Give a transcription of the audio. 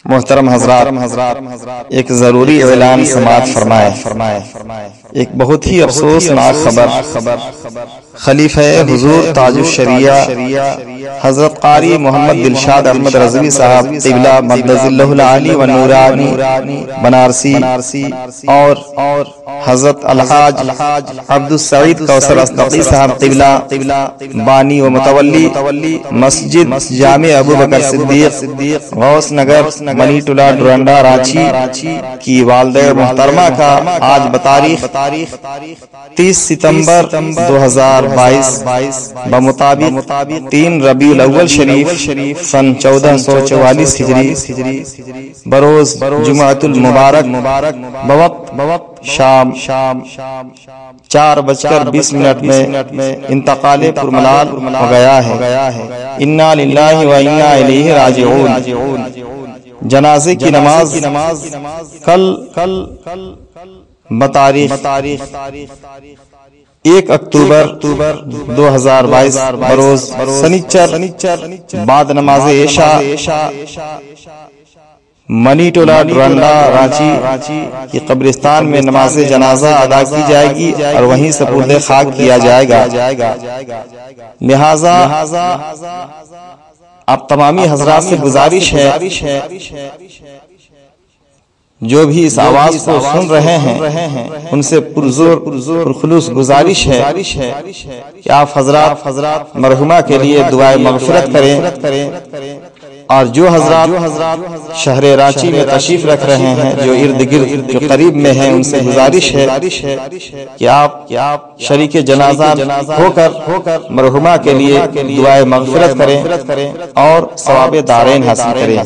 محترم حضرات، ایک ضروری اعلان سماعت فرمائے۔ ایک بہت ہی افسوسناک خبر خلیفہ حضور تاج الشریعہ حضرت قاری محمد دلشاد احمد رضوی صاحب قبلہ مقدس اللہ العالی و نورانی بنارسی اور حضرت الحاج عبد السعید کوثر استقی صاحب قبلہ بانی و متولی مسجد جامع ابو بکر صدیق غوث نگر منی ٹولہ ڈورنڈا رانچی کی والدہ محترمہ کا آج بتاریخ 30 ستمبر 2022 بمطابق 3 ربیع الاول شریف سن 1444 ہجری بروز جمعۃ المبارک بوقت شام 4:20 میں انتقال پرملال ہو گیا ہے۔ انا للہ و انا الیہ راجعون۔ جنازے کی نماز کل بتاریخ 1 اکتوبر 2022 بروز سنیچر بعد نماز عشاء منی ٹولہ ڈورنڈا رانچی کی قبرستان میں نماز جنازہ ادا کی جائے گی اور وہیں سپرد خاک کیا جائے گا۔ لہذا اب تمامی حضرات سے گزارش ہے، جو بھی اس آواز کو سن رہے ہیں ان سے پرزور خلوص گزارش ہے کہ آپ حضرات مرحومہ کے لیے دعائے مغفرت کریں، اور جو حضرات شہر رانچی میں تشریف رکھ رہے ہیں، جو ارد گرد جو قریب میں ہیں، ان سے گزارش ہے کہ آپ شریک جنازہ ہو کر مرحومہ کے لیے دعائے مغفرت کریں اور ثواب دارین حاصل کریں۔